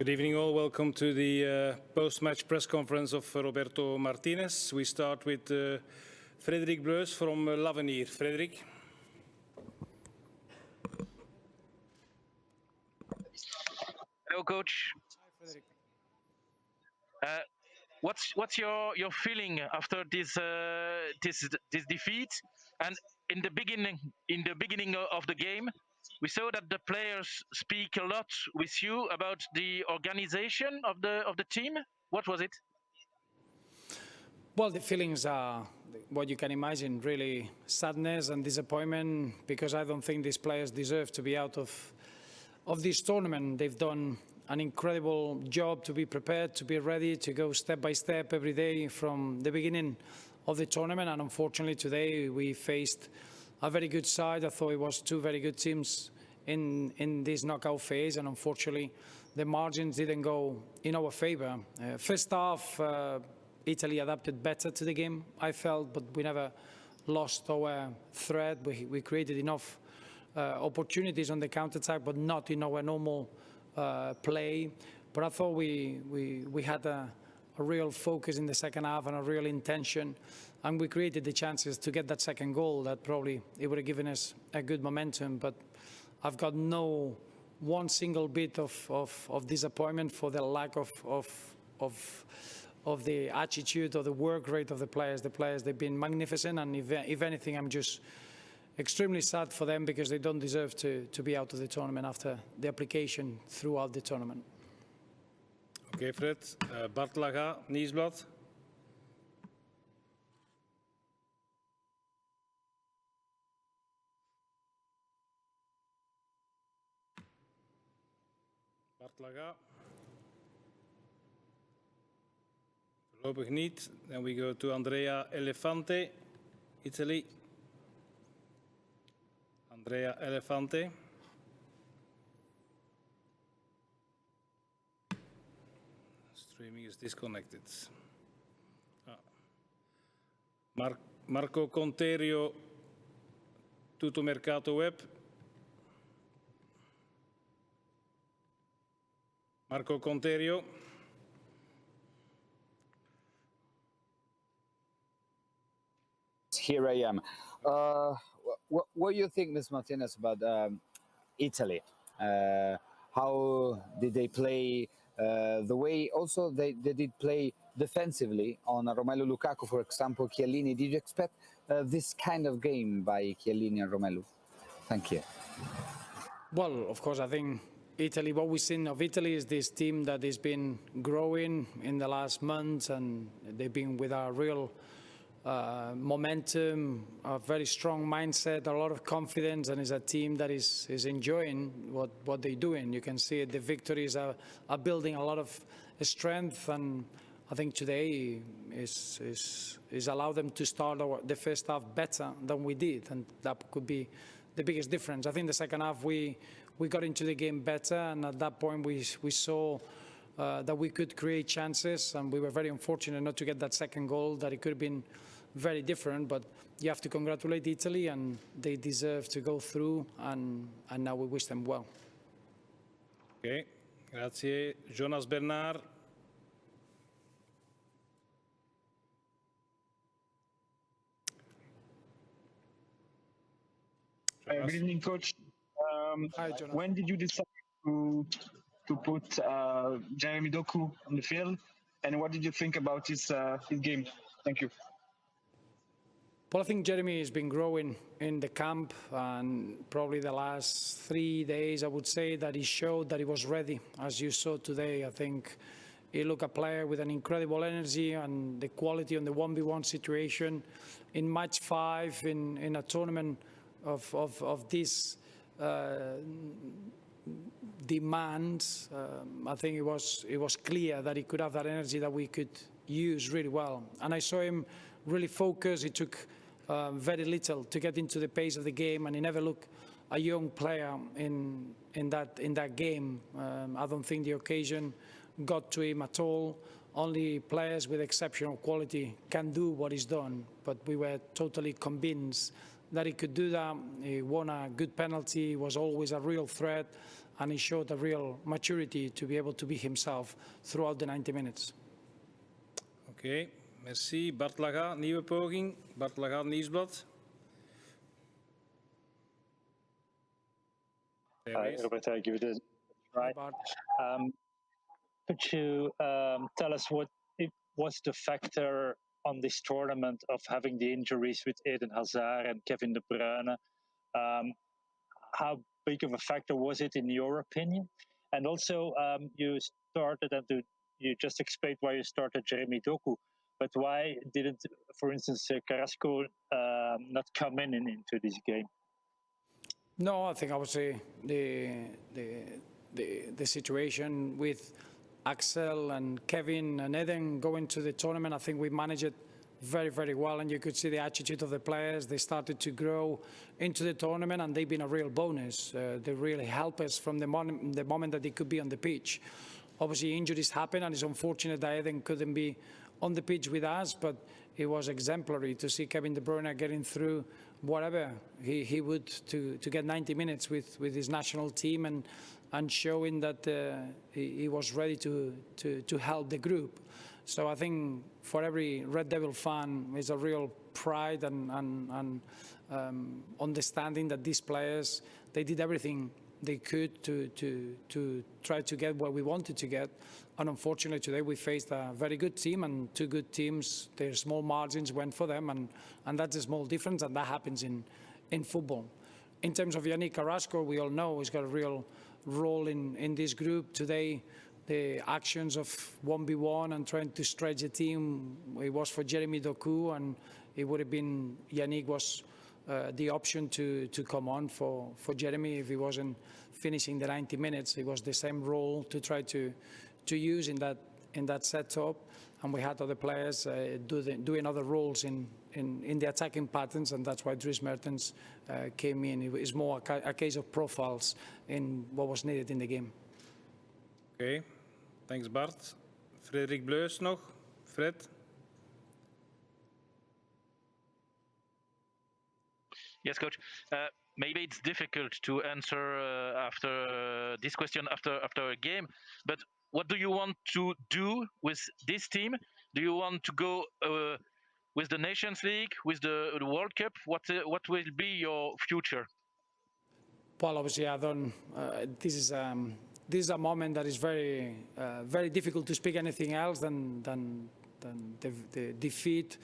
Good evening all, welcome to the post-match press conference of Roberto Martinez. We start with Frederik Bleus from L'Avenir. Frederik. Hello, coach. Hi, Frederik. What's your feeling after this defeat? And in the beginning of the game, we saw that the players speak a lot with you about the organization of the team. What was it? Well, the feelings are what you can imagine, really sadness and disappointment, because I don't think these players deserve to be out of this tournament. They've done an incredible job to be prepared, to be ready, to go step by step every day from the beginning of the tournament. And unfortunately, today we faced a very good side. I thought it was two very good teams in this knockout phase, and unfortunately, the margins didn't go in our favor. First half, Italy adapted better to the game, I felt, but we never lost our thread. We created enough opportunities on the counter-attack, but not in our normal play. But I thought we had a real focus in the second half and a real intention, and we created the chances to get that second goal that probably it would have given us a good momentum. But I've got no one single bit of disappointment for the lack of the attitude or the work rate of the players. The players, they've been magnificent, and if anything, I'm just extremely sad for them because they don't deserve to be out of the tournament after the application throughout the tournament. Okay, Fred. Bart Laga, Nieuwsblad. Bart Laga. Voorlopig niet. Then we go to Andrea Elefante, Italy. Andrea Elefante. Streaming is disconnected. Marco Conterio, Tutto Mercato Web. Marco Conterio. Here I am. What do you think, Ms. Martinez, about Italy? How did they play? The way also they did play defensively on Romelu Lukaku, for example, Chiellini. Did you expect this kind of game by Chiellini and Romelu? Thank you. Well, of course, I think Italy, what we've seen of Italy is this team that has been growing in the last months, and they've been with a real momentum, a very strong mindset, a lot of confidence, and is a team that is enjoying what they're doing. You can see the victories are building a lot of strength, and I think today is allowed them to start the first half better than we did, and that could be the biggest difference. I think the second half we got into the game better, and at that point we saw that we could create chances, and we were very unfortunate not to get that second goal, that it could have been very different. But you have to congratulate Italy, and they deserve to go through, and now we wish them well. Okay, grazie. Jonas Bernard. Good evening, Coach. Hi, Jonas. When did you decide to put Jeremy Doku on the field, and what did you think about his game? Thank you. Well, I think Jeremy has been growing in the camp, and probably the last 3 days, I would say that he showed that he was ready. As you saw today, I think he looked a player with an incredible energy and the quality on the 1v1 situation. In match 5, in a tournament of this demands, I think it was clear that he could have that energy that we could use really well. And I saw him really focused. He took very little to get into the pace of the game, and he never looked a young player in that game. I don't think the occasion got to him at all. Only players with exceptional quality can do what he's done, but we were totally convinced that he could do that. He won a good penalty, he was always a real threat, and he showed a real maturity to be able to be himself throughout the 90 minutes. Oké, merci. Bart Laga, nieuwe poging. Bart Laga, Nieuwsblad. Hi, Roberto, I give it a try. Bart. Could you tell us what it was the factor on this tournament of having the injuries with Eden Hazard and Kevin De Bruyne? How big of a factor was it in your opinion? And also, you started and you just explained why you started Jeremy Doku, but why didn't, for instance, Carrasco not come into this game? No, I think obviously the situation with Axel and Kevin and Eden going to the tournament, I think we managed it very, very well, and you could see the attitude of the players. They started to grow into the tournament, and they've been a real bonus. They really help us from the moment that they could be on the pitch. Obviously, injuries happen, and it's unfortunate that Eden couldn't be on the pitch with us, but it was exemplary to see Kevin De Bruyne getting through whatever he would to get 90 minutes with his national team and showing that he was ready to help the group. So I think for every Red Devil fan, it's a real pride and understanding that these players, they did everything they could to try to get what we wanted to get. And unfortunately today we faced a very good team and two good teams. Their small margins went for them, and that's a small difference, and that happens in football. In terms of Yannick Carrasco, we all know he's got a real role in this group. Today, the actions of 1v1 and trying to stretch the team, it was for Jeremy Doku, and it would have been Yannick was the option to come on for Jeremy if he wasn't finishing the 90 minutes. It was the same role to try to use in that setup, and we had other players doing other roles in the attacking patterns, and that's why Dries Mertens came in. It was more a case of profiles in what was needed in the game. Oké, thanks Bart. Frederik Bleus nog. Fred? Yes, coach. Maybe it's difficult to answer after this question after a game, but what do you want to do with this team? Do you want to go with the Nations League, with the World Cup? What will be your future? Well, obviously, I don't. This is a moment that is very, very difficult to speak anything else than the defeat,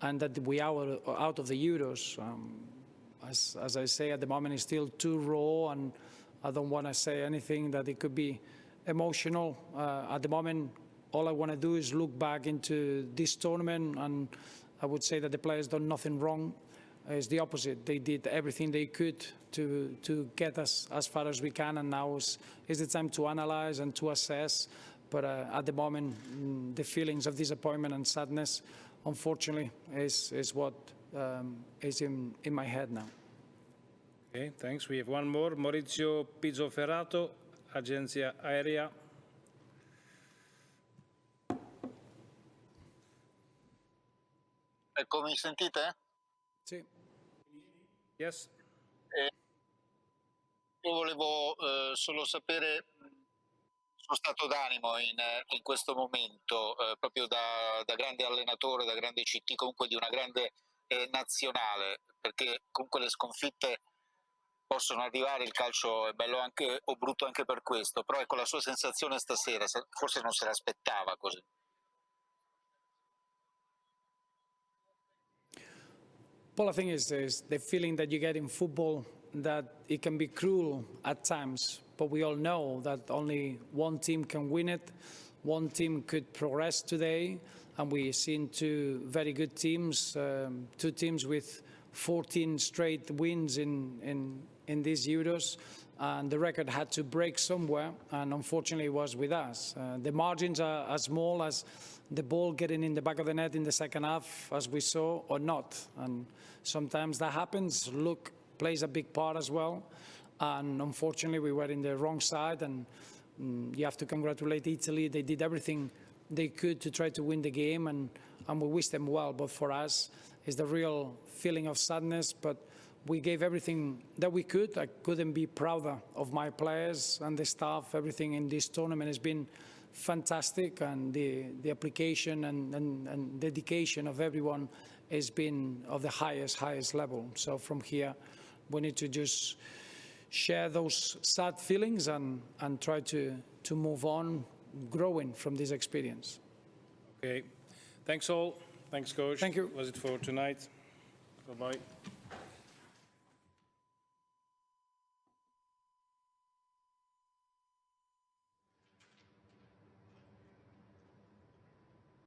and that we are out of the Euros. As I say, at the moment, it's still too raw, and I don't want to say anything that it could be emotional. At the moment, all I want to do is look back into this tournament, and I would say that the players done nothing wrong. It's the opposite. They did everything they could to get us as far as we can, and now is the time to analyze and to assess. But at the moment, the feelings of disappointment and sadness, unfortunately, is what is in my head now. Okay, thanks. We have one more. Maurizio Pizzoferrato, Agenzia Aerea. Ecco, mi sentite? Sì. Yes. Io volevo solo sapere il suo stato d'animo in questo momento, proprio da grande allenatore, da grande CT, comunque di una grande nazionale, perché comunque le sconfitte possono arrivare, il calcio è bello anche o brutto anche per questo, però ecco la sua sensazione stasera, forse non se l'aspettava così. Well, I think is the feeling that you get in football, that it can be cruel at times, but we all know that only one team can win it. One team could progress today, and we've seen two very good teams, two teams with 14 straight wins in these Euros, and the record had to break somewhere, and unfortunately it was with us. The margins are as small as the ball getting in the back of the net in the second half, as we saw, or not. And sometimes that happens. Luck plays a big part as well. And unfortunately, we were in the wrong side. And you have to congratulate Italy. They did everything they could to try to win the game. And we wish them well. But for us, it's the real feeling of sadness. But we gave everything that we could. I couldn't be prouder of my players and the staff. Everything in this tournament has been fantastic, and the application and dedication of everyone has been of the highest level. So from here, we need to just share those sad feelings and try to move on, growing from this experience. Okay. Thanks all. Thanks, coach. Thank you. That was it for tonight. Bye-bye.